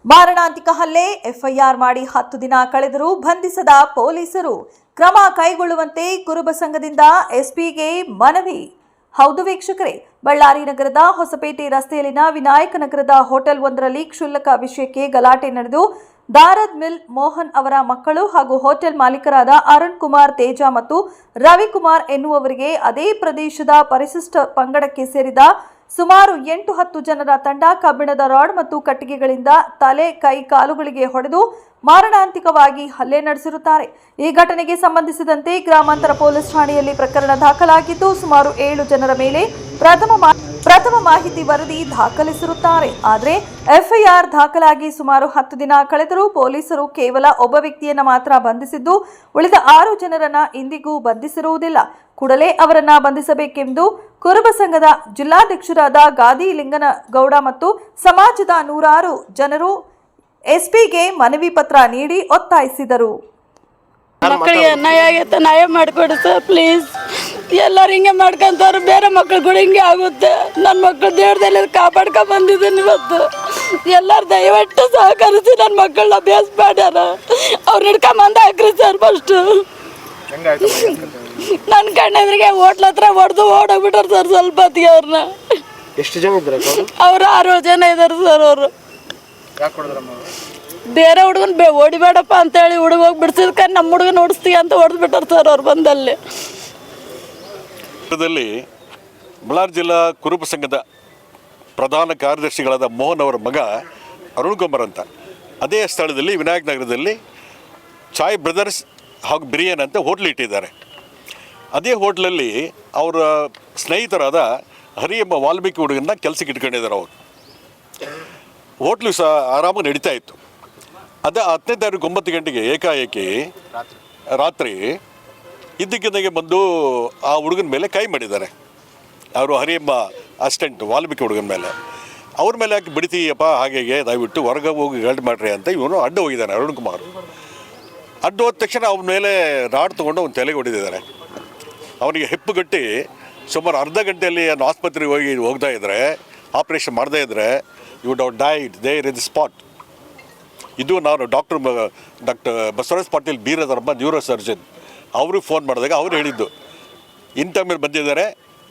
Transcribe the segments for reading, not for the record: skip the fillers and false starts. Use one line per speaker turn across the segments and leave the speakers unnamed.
ಮಾರಣಾಂತಿಕ ಹಲ್ಲೆ ಎಫ್ಐಆರ್ ಮಾಡಿ 10 ದಿನ ಕಳೆದರೂ ಬಂಧಿಸದ ಪೊಲೀಸರು ಕ್ರಮ ಕೈಗೊಳ್ಳುವಂತೆ ಕುರುಬ ಸಂಘದಿಂದ ಎಸ್ಪಿಗೆ ಮನವಿ. ಹೌದು ವೀಕ್ಷಕರೇ, ಬಳ್ಳಾರಿ ನಗರದ ಹೊಸಪೇಟೆ ರಸ್ತೆಯಲ್ಲಿನ ವಿನಾಯಕ ನಗರದ ಹೋಟೆಲ್ ಒಂದರಲ್ಲಿ ಕ್ಷುಲ್ಲಕ ವಿಷಯಕ್ಕೆ ಗಲಾಟೆ ನಡೆದು ದಾರದ್ ಮಿಲ್ ಮೋಹನ್ ಅವರ ಮಕ್ಕಳು ಹಾಗೂ ಹೋಟೆಲ್ ಮಾಲೀಕರಾದ ಅರುಣ್ ಕುಮಾರ್ ತೇಜ ಮತ್ತು ರವಿಕುಮಾರ್ ಎನ್ನುವವರಿಗೆ ಅದೇ ಪ್ರದೇಶದ ಪರಿಶಿಷ್ಟ ಪಂಗಡಕ್ಕೆ ಸೇರಿದ ಸುಮಾರು 8-10 ಜನರ ತಂಡ ಕಬ್ಬಿಣದ ರಾಡ್ ಮತ್ತು ಕಟ್ಟಿಗೆಗಳಿಂದ ತಲೆ, ಕೈ, ಕಾಲುಗಳಿಗೆ ಹೊಡೆದು ಮಾರಣಾಂತಿಕವಾಗಿ ಹಲ್ಲೆ ನಡೆಸಿರುತ್ತಾರೆ. ಈ ಘಟನೆಗೆ ಸಂಬಂಧಿಸಿದಂತೆ ಗ್ರಾಮಾಂತರ ಪೊಲೀಸ್ ಠಾಣೆಯಲ್ಲಿ ಪ್ರಕರಣ ದಾಖಲಾಗಿದ್ದು ಸುಮಾರು 7 ಜನರ ಮೇಲೆ ಪ್ರಥಮ ಮಾಹಿತಿ ವರದಿ ದಾಖಲಿಸಿರುತ್ತಾರೆ. ಆದರೆ ಎಫ್ಐಆರ್ ದಾಖಲಾಗಿ ಸುಮಾರು 10 ದಿನ ಕಳೆದರೂ ಪೊಲೀಸರು ಕೇವಲ ಒಬ್ಬ ವ್ಯಕ್ತಿಯನ್ನ ಮಾತ್ರ ಬಂಧಿಸಿದ್ದು ಉಳಿದ 6 ಜನರನ್ನ ಇಂದಿಗೂ ಬಂಧಿಸಿರುವುದಿಲ್ಲ. ಕೂಡಲೇ ಅವರನ್ನ ಬಂಧಿಸಬೇಕೆಂದು ಕುರುಬ ಸಂಘದ ಜಿಲ್ಲಾಧ್ಯಕ್ಷರಾದ ಗಾದಿ ಲಿಂಗನಗೌಡ ಮತ್ತು ಸಮಾಜದ 100 ಜನರು ಎಸ್ಪಿಗೆ ಮನವಿ ಪತ್ರ ನೀಡಿ ಒತ್ತಾಯಿಸಿದರು.
ಮಕ್ಕಳಿಗೆ ನ್ಯಾಯ ಆಗೈತೆ, ನ್ಯಾಯ ಮಾಡಿಕೊಡಿ ಸರ್ ಪ್ಲೀಸ್. ಎಲ್ಲರೂ ಹಿಂಗೆ ಮಾಡ್ಕೊಂತಾರೆ, ಬೇರೆ ಮಕ್ಕಳು ಕೂಡ ಹಿಂಗೆ ಆಗುತ್ತೆ. ನನ್ನ ಮಕ್ಕಳು ದೇಹದಲ್ಲಿ ಕಾಪಾಡ್ಕೊಂಡು ಬಂದಿದ್ದೀನಿ ಇವತ್ತು. ಎಲ್ಲರೂ ದಯವಿಟ್ಟು ಸಹಕರಿಸಿ ನನ್ನ ಮಕ್ಕಳನ್ನ ಬೇಸ್ ಮಾಡ್ಯಾರ. ಅವ್ರು ಹಿಡ್ಕೊಂಬಂದು ಹಾಕ್ರಿ ಸರ್. ಫಸ್ಟು ನನ್ನ ಕಣ್ಣೆದ್ರಿಗೆ ಹೋಟ್ಲ ಹತ್ರ ಹೊಡೆದು ಓಡೋಗ್ಬಿಟ್ಟಾರೆ ಸರ್. ಸ್ವಲ್ಪ ಹೊತ್ತಿಗೆ ಅವ್ರನ್ನ.
ಎಷ್ಟು ಜನ ಇದ್ದಾರೆ?
ಅವ್ರು 6 ಜನ ಇದ್ದಾರೆ ಸರ್. ಅವರು ಬೇರೆ ಹುಡುಗನ್ ಓಡಿಬೇಡಪ್ಪ ಅಂತೇಳಿ ಹುಡುಗ ಹೋಗಿ ಬಿಡ್ಸಿದ್ಕ ನಮ್ಮ ಹುಡುಗನ ಓಡಿಸ್ತೀವಿ ಅಂತ ಹೊಡೆದ್ಬಿಟ್ಟಾರೆ ಸರ್ ಅವ್ರು ಬಂದಲ್ಲಿ.
ಬಳ್ಳಾರಿ ಜಿಲ್ಲಾ ಕುರುಬ ಸಂಘದ ಪ್ರಧಾನ ಕಾರ್ಯದರ್ಶಿಗಳಾದ ಮೋಹನ್ ಅವರ ಮಗ ಅರುಣ್ ಕುಮಾರ್ ಅಂತ ಅದೇ ಸ್ಥಳದಲ್ಲಿ ವಿನಾಯಕ ನಗರದಲ್ಲಿ ಚಾಯ್ ಬ್ರದರ್ಸ್ ಹಾಗೂ ಬಿರಿಯಾನಿ ಅಂತ ಹೋಟ್ಲ್ ಇಟ್ಟಿದ್ದಾರೆ. ಅದೇ ಹೋಟ್ಲಲ್ಲಿ ಅವರ ಸ್ನೇಹಿತರಾದ ಹರಿ ಎಂಬ ವಾಲ್ಮೀಕಿ ಹುಡುಗನ್ನ ಕೆಲಸಕ್ಕೆ ಇಟ್ಕೊಂಡಿದ್ದಾರೆ. ಅವರು ಹೋಟ್ಲು ಸಹ ಆರಾಮಾಗಿ ನಡೀತಾ ಇತ್ತು. ಅದೇ 10ನೇ ತಾರೀಕು 9 ಗಂಟೆಗೆ ಏಕಾಏಕಿ ರಾತ್ರಿ ಇದ್ದಕ್ಕಿದ್ದಂಗೆ ಬಂದು ಆ ಹುಡುಗನ ಮೇಲೆ ಕೈ ಮಾಡಿದ್ದಾರೆ. ಅವರು ಹರಿ ಎಂಬ ಅಸಿಸ್ಟೆಂಟ್ ವಾಲ್ಮೀಕಿ ಹುಡುಗನ ಮೇಲೆ. ಅವ್ರ ಮೇಲೆ ಯಾಕೆ ಬಿಡ್ತೀಯಪ್ಪ ಹಾಗೆ ದಯವಿಟ್ಟು ಹೊರಗೆ ಹೋಗಿ ಗಲ್ಟ್ ಮಾಡ್ರಿ ಅಂತ ಇವನು ಅಡ್ಡ ಹೋಗಿದ್ದಾನೆ. ಅರುಣ್ ಕುಮಾರ್ ಅಡ್ಡ ಹೋದ ತಕ್ಷಣ ಅವನ ಮೇಲೆ ರಾಡ್ ತೊಗೊಂಡು ಅವ್ನು ತಲೆಗೆ ಹೊಡೆದಿದ್ದಾರೆ. ಅವನಿಗೆ ಹೆಪ್ಪುಗಟ್ಟಿ ಸುಮಾರು ಅರ್ಧ ಗಂಟೆಯಲ್ಲಿ ಆಸ್ಪತ್ರೆಗೆ ಹೋಗ್ತಾ ಇದ್ದರೆ, ಆಪ್ರೇಷನ್ ಮಾಡದೇ ಇದ್ದರೆ you would have died there in the spot. ಇದು ನಾನು ಡಾಕ್ಟರ್ ಬಸವರಾಜ್ ಪಾಟೀಲ್ ಬೀರದರಮ್ಮ ನ್ಯೂರೋ ಸರ್ಜನ್ ಅವ್ರಿಗೆ ಫೋನ್ ಮಾಡಿದಾಗ ಅವ್ರು ಹೇಳಿದ್ದು ಇನ್ ಟೈಮಲ್ಲಿ ಬಂದಿದ್ದಾರೆ,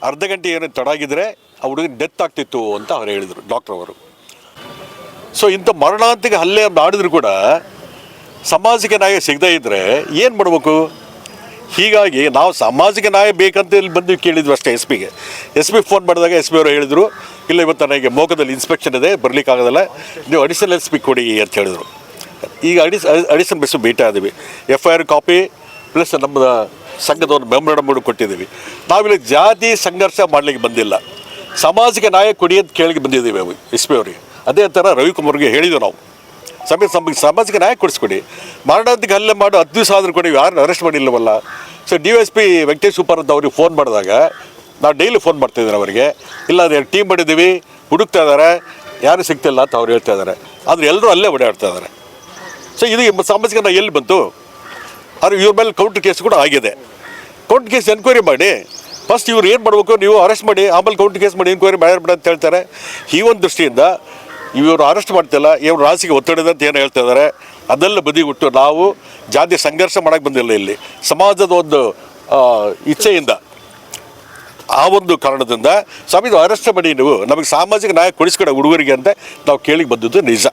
ಅರ್ಧ ಗಂಟೆ ಏನು ತಡಾಗಿದ್ದರೆ ಆ ಹುಡುಗನ ಡೆತ್ ಆಗ್ತಿತ್ತು ಅಂತ ಅವ್ರು ಹೇಳಿದರು ಡಾಕ್ಟ್ರ್ ಅವರು. ಸೊ ಇಂಥ ಮರಣಾಂತಿಕ ಹಲ್ಲೆ ಮಾಡಿದ್ರು ಕೂಡ ಸಮಾಜಕ್ಕೆ ನ್ಯಾಯ ಸಿಗದೇ ಇದ್ದರೆ ಏನು ಮಾಡಬೇಕು? ಹೀಗಾಗಿ ನಾವು ಸಮಾಜಕ್ಕೆ ನ್ಯಾಯ ಬೇಕಂತ ಇಲ್ಲಿ ಬಂದು ಕೇಳಿದ್ವಿ ಅಷ್ಟೇ. ಎಸ್ ಪಿ ಫೋನ್ ಮಾಡಿದಾಗ ಎಸ್ ಪಿ ಅವರು ಹೇಳಿದರು, ಇಲ್ಲ ಇವತ್ತು ನನಗೆ ಮೋಕದಲ್ಲಿ ಇನ್ಸ್ಪೆಕ್ಷನ್ ಇದೆ, ಬರಲಿಕ್ಕಾಗೋದಿಲ್ಲ, ನೀವು ಅಡಿಷನಲ್ ಎಸ್ ಪಿ ಕೊಡಿ ಅಂತ ಹೇಳಿದರು. ಈಗ ಅಡಿಷನಲ್ ಬೆಸ್ ಭೇಟಿ ಆದಿವಿ. FIR ಕಾಪಿ ಪ್ಲಸ್ ನಮ್ಮ ಸಂಘದ ಒಂದು ಮೆಮೊರಂಡಮ್ ಕೊಟ್ಟಿದ್ದೀವಿ. ನಾವಿಲ್ಲಿ ಜಾತಿ ಸಂಘರ್ಷ ಮಾಡಲಿಕ್ಕೆ ಬಂದಿಲ್ಲ, ಸಮಾಜಕ್ಕೆ ನ್ಯಾಯ ಕೊಡಿ ಅಂತ ಕೇಳಿಗೆ ಬಂದಿದ್ದೀವಿ ಎಸ್ ಪಿ ಅವರಿಗೆ. ಅದೇ ಥರ ರವಿಕುಮಾರ್ಗೆ ಹೇಳಿದ್ವಿ ನಾವು, ಸಮಾಜಕ್ಕೆ ನ್ಯಾಯ ಕೊಡಿಸ್ಕೊಡಿ. ಮಾರಣಾಂತಿಕ ಹಲ್ಲೆ ಮಾಡಿ 10 ದಿವಸ ಆದರೂ ಕೊಡಿ, ಯಾರನ್ನ ಅರೆಸ್ಟ್ ಮಾಡಿಲ್ಲವಲ್ಲ. ಸೊ DSP ವೆಂಕಟೇಶ್ ಸೂಪರ್ ಅಂತ ಅವ್ರಿಗೆ ಫೋನ್ ಮಾಡಿದಾಗ ನಾವು ಡೈಲಿ ಫೋನ್ ಮಾಡ್ತಾಯಿದ್ದೀನಿ ಅವರಿಗೆ, ಇಲ್ಲ ಅದೇ ಟೀಮ್ ಮಾಡಿದ್ದೀವಿ, ಹುಡುಕ್ತಾ ಇದ್ದಾರೆ, ಯಾರು ಸಿಗ್ತಿಲ್ಲ ಅಂತ ಅವ್ರು ಹೇಳ್ತಾ ಇದ್ದಾರೆ. ಆದರೆ ಎಲ್ಲರೂ ಅಲ್ಲೇ ಓಡಾಡ್ತಾ ಇದ್ದಾರೆ. ಸೊ ಇದು ಸಾಮಾಜಿಕ ನ್ಯಾಯ ಎಲ್ಲಿ ಬಂತು? ಅವ್ರು ಇವ್ರ ಮೇಲೆ ಕೌಂಟ್ರ್ ಕೇಸ್ ಕೂಡ ಆಗಿದೆ. ಕೌಂಟ್ರ್ ಕೇಸ್ ಎನ್ಕ್ವೈರಿ ಮಾಡಿ ಫಸ್ಟ್ ಇವ್ರು ಏನು ಮಾಡಬೇಕು, ನೀವು ಅರೆಸ್ಟ್ ಮಾಡಿ ಆಮೇಲೆ ಕೌಂಟ್ರ್ ಕೇಸ್ ಮಾಡಿ ಎನ್ಕ್ವೈರಿ ಬೇಡ ಅಂತ ಹೇಳ್ತಾರೆ. ಈ ಒಂದು ದೃಷ್ಟಿಯಿಂದ ಇವರು ಅರೆಸ್ಟ್ ಮಾಡ್ತಿಲ್ಲ, ಇವರು ರಾಸಿಗೆ ಒತ್ತಡದ ಅಂತ ಏನು ಹೇಳ್ತಾ ಇದ್ದಾರೆ, ಅದೆಲ್ಲ ಬದಿಗೊಟ್ಟು ನಾವು ಜಾತಿ ಸಂಘರ್ಷ ಮಾಡೋಕ್ಕೆ ಬಂದಿಲ್ಲ. ಇಲ್ಲಿ ಸಮಾಜದ ಒಂದು ಇಚ್ಛೆಯಿಂದ, ಆ ಒಂದು ಕಾರಣದಿಂದ ಸ್ವಾಮಿ ಅರೆಸ್ಟ್ ಮಾಡಿ ನೀವು ನಮಗೆ ಸಾಮಾಜಿಕ ನ್ಯಾಯ ಕೊಡಿಸ್ಕೊಡ ಹುಡುಗರಿಗೆ ಅಂತ ನಾವು ಕೇಳಿ ಬಂದದ್ದು ನಿಜ.